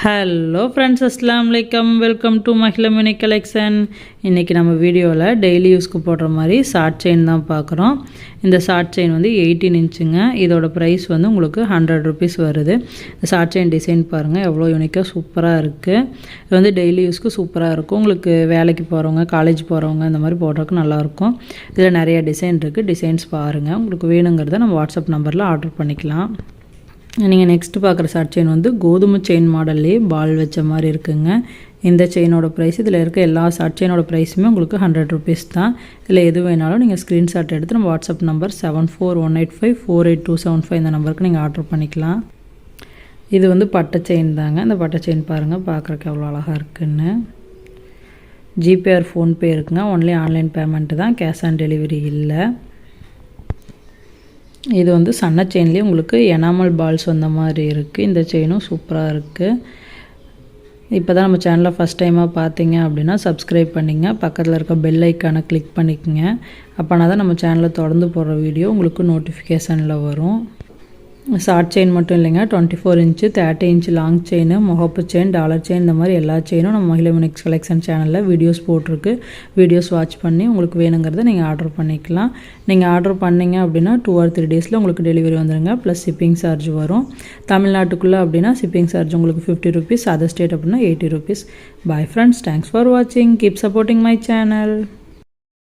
Hello friends, அஸ்ஸலாமு அலைக்கும். Welcome to Mahila mini collection. இன்றைக்கி நம்ம வீடியோவில் டெய்லி யூஸ்க்கு போடுற மாதிரி ஷார்ட் செயின் தான் பார்க்குறோம். இந்த ஷார்ட் செயின் வந்து 18 இன்ச்சுங்க. இதோட ப்ரைஸ் வந்து உங்களுக்கு 100 ருபீஸ் வருது. இந்த ஷார்ட் செயின் டிசைன் பாருங்கள், எவ்வளோ யூனிக்காக சூப்பராக இருக்குது. இது வந்து டெய்லி யூஸ்க்கு சூப்பராக இருக்கும். உங்களுக்கு வேலைக்கு போகிறவங்க, காலேஜ் போகிறவங்க இந்த மாதிரி போடுறதுக்கு நல்லாயிருக்கும். இதில் நிறைய டிசைன் இருக்குது. டிசைன்ஸ் பாருங்கள். உங்களுக்கு வேணுங்கிறத நம்ம வாட்ஸ்அப் நம்பரில் ஆர்டர் பண்ணிக்கலாம். நீங்கள் நெக்ஸ்ட்டு பார்க்குற ஷார்ட் செயின் வந்து கோதுமை செயின் மாடல்லே பால் வச்ச மாதிரி இருக்குங்க. இந்த செயினோட ப்ரைஸ், இதில் இருக்க எல்லா ஷார்ட் செயினோட ப்ரைஸுமே உங்களுக்கு 100 ருபீஸ் தான். இதில் எது வேணாலும் நீங்கள் ஸ்க்ரீன்ஷாட் எடுத்து நம்ம வாட்ஸ்அப் நம்பர் 7418548275 இந்த நம்பருக்கு நீங்கள் ஆர்டர் பண்ணிக்கலாம். இது வந்து பட்டை செயின் தாங்க. இந்த பட்டை செயின் பாருங்கள், பார்க்குறக்கு எவ்வளோ அழகாக இருக்குன்னு. ஜிபே ஆர் ஃபோன்பே இருக்குங்க. ஒன்லி ஆன்லைன் பேமெண்ட்டு தான், கேஷ் ஆன் டெலிவரி இல்லை. இது வந்து சன்ன செயின்லேயே உங்களுக்கு எனாமல் பால்ஸ் வந்த மாதிரி இருக்குது. இந்த செயினும் சூப்பராக இருக்குது. இப்போ தான் நம்ம சேனலை ஃபஸ்ட் டைமாக பார்த்தீங்க அப்படின்னா சப்ஸ்கிரைப் பண்ணிங்க. பக்கத்தில் இருக்க பெல் ஐக்கானை கிளிக் பண்ணிக்கோங்க. அப்போனா தான் நம்ம சேனலில் தொடர்ந்து போடுற வீடியோ உங்களுக்கு நோட்டிஃபிகேஷனில் வரும். ஷார்ட் செயின் மட்டும் இல்லைங்க, 24 இன்ச்சு 30 இன்ச்சு லாங் செயின், முகப்பு செயின், டாலர் செயின், இந்த மாதிரி எல்லா செயினும் நம்ம மஹிலா மினி கலெக்ஷன் சேனலில் வீடியோஸ் போட்டிருக்கு. வீடியோஸ் வாட்ச் பண்ணி உங்களுக்கு வேணுங்கிறத நீங்கள் ஆர்டர் பண்ணிக்கலாம். நீங்கள் ஆர்டர் பண்ணிங்க அப்படின்னா 2 or 3 டேஸில் உங்களுக்கு டெலிவரி வந்துடுங்க. ப்ளஸ் ஷிப்பிங் சார்ஜ் வரும். தமிழ்நாட்டுக்குள்ளே அப்படின்னா ஷிப்பிங் சார்ஜ் உங்களுக்கு 50 ருபீஸ், அதர் ஸ்டேட் அப்படின்னா 80 rupees. Bye friends, thanks for வாட்சிங். Keep supporting my channel.